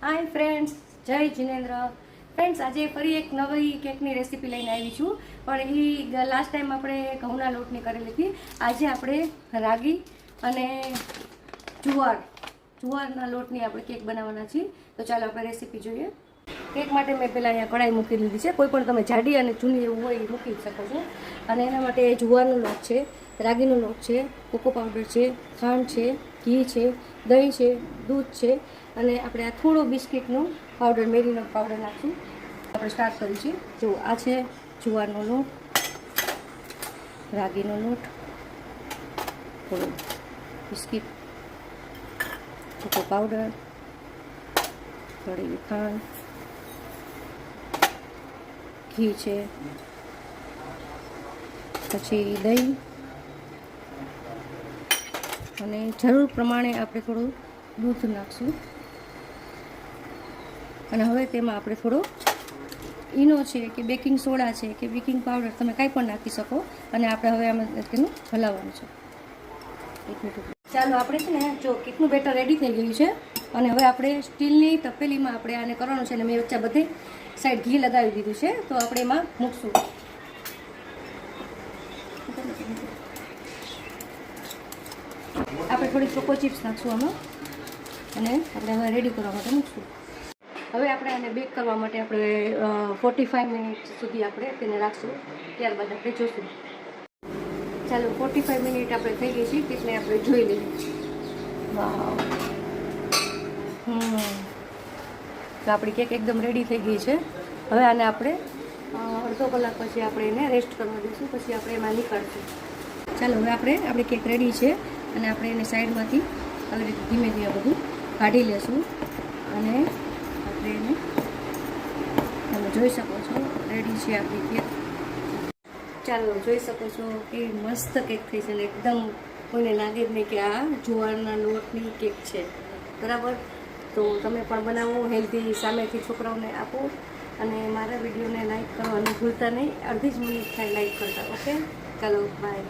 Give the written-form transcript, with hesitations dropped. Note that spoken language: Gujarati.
હાય ફ્રેન્ડ્સ, જય જિનેન્દ્ર. ફ્રેન્ડ્સ, આજે ફરી એક નવી કેકની રેસીપી લઈને આવી છું. પણ એ લાસ્ટ ટાઈમ આપણે ઘઉંના લોટની કરેલી હતી. આજે આપણે રાગી અને જુવારના લોટની આપણે કેક બનાવવાના છીએ. તો ચાલો આપણે રેસીપી જોઈએ. કેક માટે મેં પહેલાં અહીંયા કઢાઈ મૂકી દીધી છે. કોઈ પણ તમે જાડી અને જૂની એવું હોય એ મૂકી શકો છો. અને એના માટે જુવારનો લોટ છે, રાગીનો લોટ છે, કોકો પાવડર છે, ખાંડ છે, ઘી છે, દહીં છે, દૂધ છે અને આપણે આ થોડો બિસ્કિટનો પાવડર, મેરીનો પાવડર નાખીશું. આપણે સ્ટાર્ટ કરીશું. જો આ છે જુવારનો લોટ, રાગીનો લોટ, થોડો બિસ્કિટ, કોકો પાવડર, થોડી ખાંડ, ઘી છે, પછી દહીં અને જરૂર પ્રમાણે આપણે થોડું દૂધ નાખશું. અને હવે તેમાં આપણે થોડો ઈનો છે કે બેકિંગ સોડા છે કે બેકિંગ પાવડર તમે કાંઈ પણ નાખી શકો. અને આપણે હવે આમાં તેનું હલાવવાનું છે. એક મિનિટ. ચાલો, આપણે છે ને જો કેકનું બેટર રેડી થઈ ગયું છે. અને હવે આપણે સ્ટીલની તપેલીમાં આપણે આને કરવાનું છે. અને મેં વચ્ચે બધે સાઈડ ઘી લગાવી દીધું છે. તો આપણે એમાં મૂકશું. આપણે થોડી ચોકો ચિપ્સ નાખશું આમાં અને આપણે હવે રેડી કરવા માટે મૂકશું. હવે આપણે આને બેક કરવા માટે આપણે 45 મિનિટ સુધી આપણે તેને રાખશું. ત્યારબાદ આપણે જોઈશું. ચાલો, 45 મિનિટ આપણે થઈ ગઈ છે એટલે આપણે જોઈ લઈએ. વાવ, તો આપણી કેક એકદમ રેડી થઈ ગઈ છે. હવે આને આપણે અડધો કલાક પછી આપણે એને રેસ્ટ કરવા દઈશું. પછી આપણે એમાં નીકળશું. ચાલો, હવે આપણી કેક રેડી છે. અને આપણે એને સાઈડમાંથી આવી રીતે ધીમે ધીમે બધું કાઢી લેશું. અને આપણે એને તમે જોઈ શકો છો રેડી છે આપણી કેક. ચાલો, જોઈ શકો છો કે મસ્ત કેક થઈ છે. ને એકદમ કોઈને લાગે જ નહીં કે આ જુવારના લોટની કેક છે. બરાબર? તો તમે પણ બનાવો, હેલ્ધી સામેથી છોકરાઓને આપો. અને મારા વિડીયોને લાઈક કરવાનું ભૂલતા નહીં. અડધી જ મિનિટ થાય લાઈક કરતા. ઓકે, ચાલો, બાય.